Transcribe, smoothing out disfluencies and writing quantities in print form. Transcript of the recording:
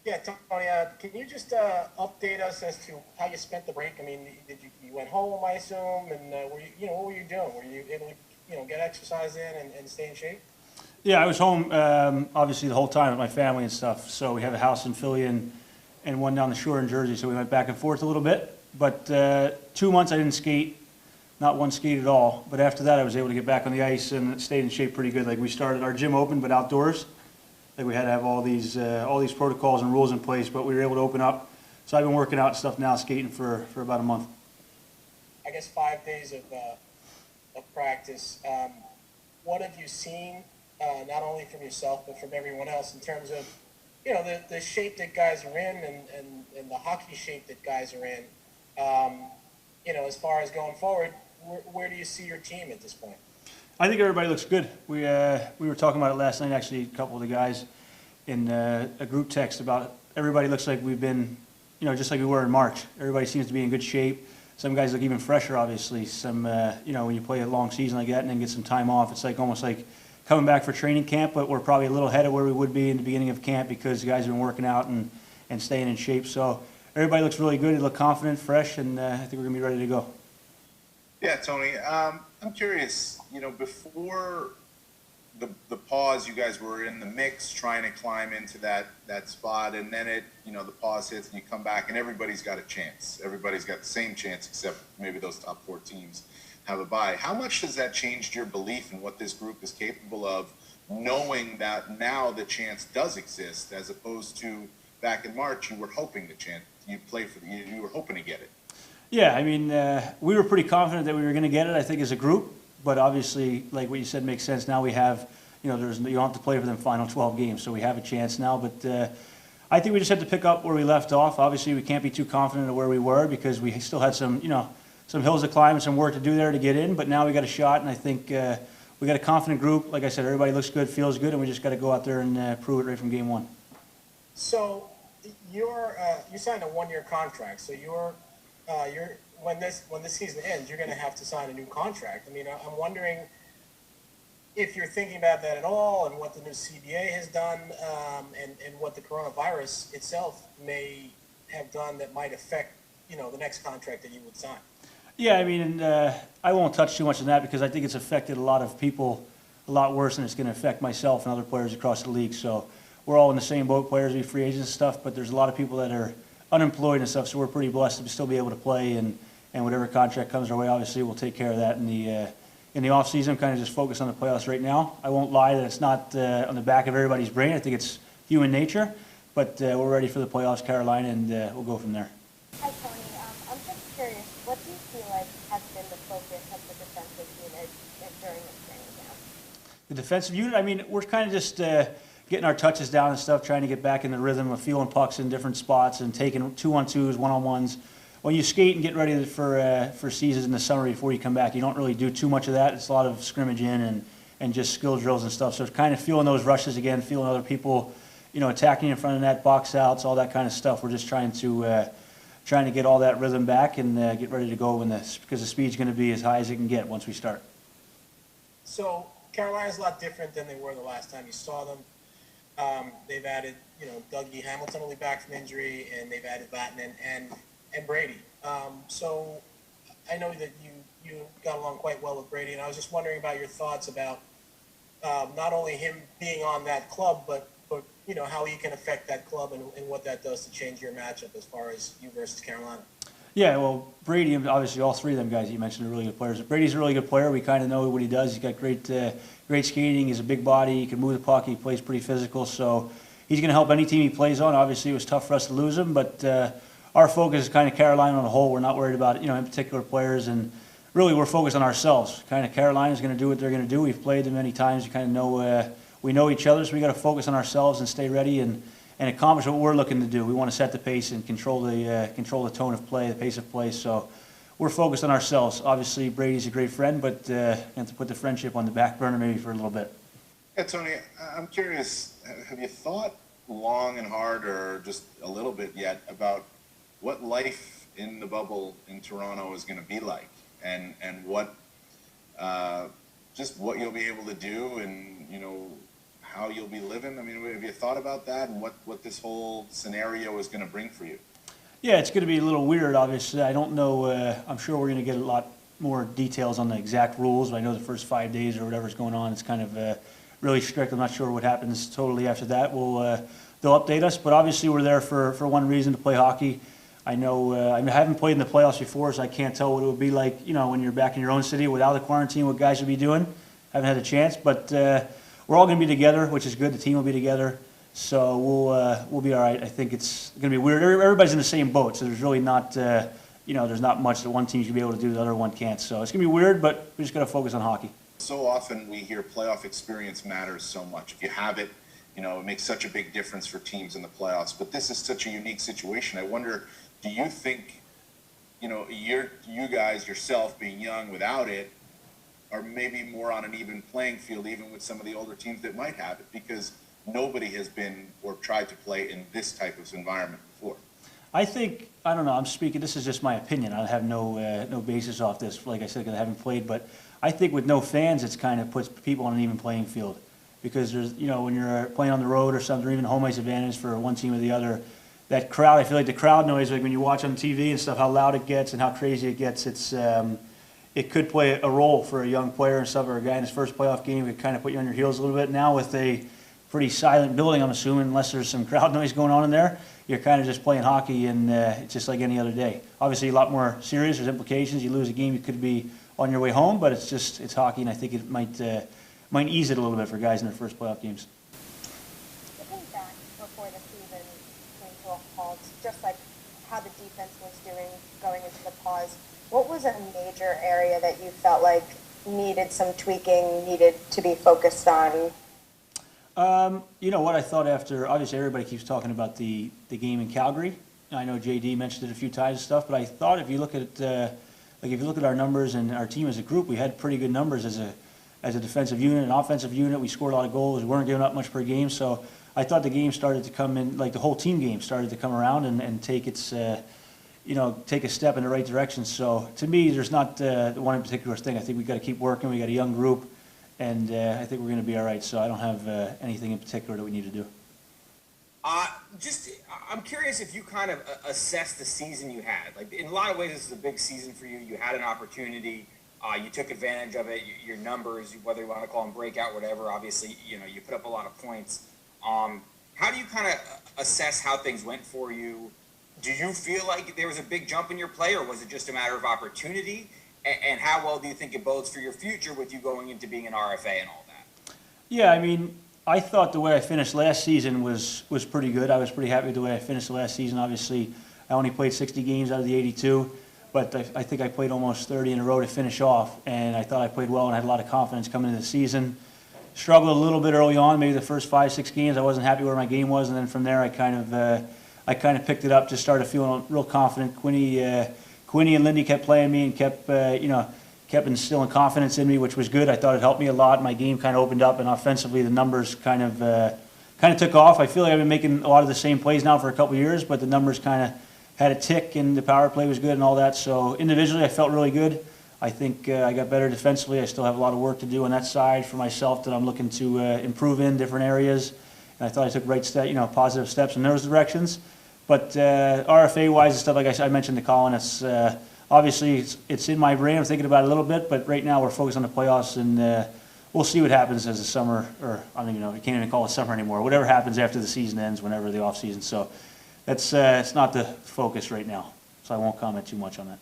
Yeah, Tony, can you just update us as to how you spent the break? I mean, did you went home, I assume, and were what were you doing? Were you able to get exercise in and stay in shape? Yeah, I was home obviously the whole time with my family and stuff. So we have a house in Philly and one down the shore in Jersey. So we went back and forth a little bit. But 2 months I didn't skate, not one skate at all. But after that I was able to get back on the ice and stayed in shape pretty good. Like we started our gym open but outdoors. Like we had to have all these protocols and rules in place, but we were able to open up. So I've been working out and stuff now, skating for about a month. I guess 5 days of practice. What have you seen, not only from yourself but from everyone else, in terms of the shape that guys are in and the hockey shape that guys are in? As far as going forward, where do you see your team at this point? I think everybody looks good. We were talking about it last night, actually, a couple of the guys in a group text about everybody looks like we've been, just like we were in March. Everybody seems to be in good shape. Some guys look even fresher, obviously. Some, when you play a long season like that and then get some time off, it's like almost like coming back for training camp, but we're probably a little ahead of where we would be in the beginning of camp because the guys have been working out and staying in shape. So everybody looks really good. They look confident, fresh, and I think we're going to be ready to go. Yeah, Tony, I'm curious, before the pause, you guys were in the mix trying to climb into that spot, and then the pause hits and you come back and everybody's got a chance. Everybody's got the same chance except maybe those top four teams have a bye. How much has that changed your belief in what this group is capable of, knowing that now the chance does exist, as opposed to back in March you were hoping the chance, you were hoping to get it? Yeah, I mean, we were pretty confident that we were going to get it, I think, as a group. But obviously, like what you said makes sense. Now we have, you don't have to play for them final 12 games, so we have a chance now. But I think we just had to pick up where we left off. Obviously, we can't be too confident of where we were because we still had some hills to climb and some work to do there to get in. But now we got a shot, and I think we got a confident group. Like I said, everybody looks good, feels good, and we just got to go out there and prove it right from game one. So you signed a 1-year contract. So you're when this season ends, you're going to have to sign a new contract. I mean, I'm wondering if you're thinking about that at all, and what the new CBA has done, and what the coronavirus itself may have done that might affect the next contract that you would sign. Yeah, I mean, I won't touch too much on that because I think it's affected a lot of people a lot worse than it's going to affect myself and other players across the league. So we're all in the same boat, players, we free agents and stuff, but there's a lot of people that are unemployed and stuff, so we're pretty blessed to still be able to play, and whatever contract comes our way, obviously we'll take care of that in the off season. I'm kind of just focused on the playoffs right now. I won't lie that it's not on the back of everybody's brain. I think it's human nature, but we're ready for the playoffs, Carolina, and we'll go from there. Hi, Tony. I'm just curious, what do you feel like has been the focus of the defensive unit during this training camp? The defensive unit, I mean, we're kind of just getting our touches down and stuff, trying to get back in the rhythm of feeling pucks in different spots and taking 2-on-2s, 1-on-1s. When you skate and get ready for seasons in the summer before you come back, you don't really do too much of that. It's a lot of scrimmage in and just skill drills and stuff. So it's kind of feeling those rushes again, feeling other people, attacking in front of net, box outs, all that kind of stuff. We're just trying to get all that rhythm back and get ready to go because the speed's going to be as high as it can get once we start. So Carolina's a lot different than they were the last time you saw them. They've added, Dougie Hamilton will be back from injury, and they've added Vatanen and Brady. So I know that you got along quite well with Brady, and I was just wondering about your thoughts about not only him being on that club, but how he can affect that club and what that does to change your matchup as far as you versus Carolina. Yeah, well, Brady, obviously all three of them guys you mentioned are really good players. Brady's a really good player. We kind of know what he does. He's got great skating. He's a big body. He can move the puck. He plays pretty physical. So he's going to help any team he plays on. Obviously, it was tough for us to lose him, but our focus is kind of Carolina on the whole. We're not worried about in particular players, and really we're focused on ourselves. Kind of Carolina's going to do what they're going to do. We've played them many times. We kind of know we know each other, so we got to focus on ourselves and stay ready and accomplish what we're looking to do. We want to set the pace and control the tone of play, the pace of play. So we're focused on ourselves. Obviously, Brady's a great friend, but have to put the friendship on the back burner maybe for a little bit. Yeah, Tony, I'm curious, have you thought long and hard, or just a little bit yet, about what life in the bubble in Toronto is going to be like, and what just what you'll be able to do, and how you'll be living? I mean, have you thought about that and what this whole scenario is going to bring for you? Yeah, it's going to be a little weird, obviously. I don't know, I'm sure we're going to get a lot more details on the exact rules. I know the first 5 days or whatever's going on, it's kind of really strict. I'm not sure what happens totally after that. They'll update us, but obviously we're there for one reason, to play hockey. I know I haven't played in the playoffs before, so I can't tell what it would be like, when you're back in your own city without a quarantine, what guys would be doing. Haven't had a chance, but we're all going to be together, which is good. The team will be together, so we'll be all right. I think it's going to be weird. Everybody's in the same boat, so there's really not, there's not much that one team's going to be able to do the other one can't. So it's going to be weird, but we just got to focus on hockey. So often we hear playoff experience matters so much. If you have it, it makes such a big difference for teams in the playoffs. But this is such a unique situation. I wonder, do you think, you guys yourself being young without it are maybe more on an even playing field, even with some of the older teams that might have it, because nobody has been or tried to play in this type of environment before? I think, I don't know, I'm speaking, this is just my opinion. I have no basis off this, like I said, because I haven't played, but I think with no fans, it's kind of puts people on an even playing field. Because there's, when you're playing on the road or something, or even home ice advantage for one team or the other, that crowd, I feel like the crowd noise, like when you watch on TV and stuff, how loud it gets and how crazy it gets, it could play a role for a young player and stuff, or a guy in his first playoff game. It could kind of put you on your heels a little bit. Now with a pretty silent building, I'm assuming, unless there's some crowd noise going on in there, you're kind of just playing hockey, and it's just like any other day. Obviously, a lot more serious. There's implications. You lose a game, you could be on your way home, but it's hockey, and I think it might ease it a little bit for guys in their first playoff games. Looking back before the season came to a halt, just like how the defense was doing going into the pause, what was a major area that you felt like needed some tweaking, needed to be focused on? You know what I thought after, obviously everybody keeps talking about the game in Calgary. I know JD mentioned it a few times and stuff, but I thought if you look at our numbers and our team as a group, we had pretty good numbers as a defensive unit, an offensive unit. We scored a lot of goals. We weren't giving up much per game, so I thought the game started to come in, like the whole team game started to come around and take its, take a step in the right direction. So to me, there's not one particular thing. I think we've got to keep working. We got a young group, and I think we're going to be all right. So I don't have anything in particular that we need to do. I'm curious if you kind of assess the season you had. Like, in a lot of ways, this is a big season for you. You had an opportunity. You took advantage of it. Your numbers, whether you want to call them breakout, whatever, obviously, you put up a lot of points. How do you kind of assess how things went for you? Do you feel like there was a big jump in your play, or was it just a matter of opportunity? And how well do you think it bodes for your future with you going into being an RFA and all that? Yeah, I mean, I thought the way I finished last season was pretty good. I was pretty happy with the way I finished the last season. Obviously, I only played 60 games out of the 82, but I think I played almost 30 in a row to finish off, and I thought I played well and had a lot of confidence coming into the season. Struggled a little bit early on, maybe the first 5-6 games. I wasn't happy where my game was, and then from there I kind of picked it up, just started feeling real confident. Quinny and Lindy kept playing me and kept instilling confidence in me, which was good. I thought it helped me a lot. My game kind of opened up, and offensively the numbers kind of took off. I feel like I've been making a lot of the same plays now for a couple of years, but the numbers kind of had a tick, and the power play was good and all that. So individually I felt really good. I think I got better defensively. I still have a lot of work to do on that side for myself that I'm looking to improve in different areas. And I thought I took positive steps in those directions. But RFA-wise and stuff, like I mentioned to Colin, it's obviously it's in my brain. I'm thinking about it a little bit, but right now we're focused on the playoffs, and we'll see what happens as the summer, or I don't even know, I can't even call it summer anymore. Whatever happens after the season ends, whenever the off season. So that's it's not the focus right now. So I won't comment too much on that.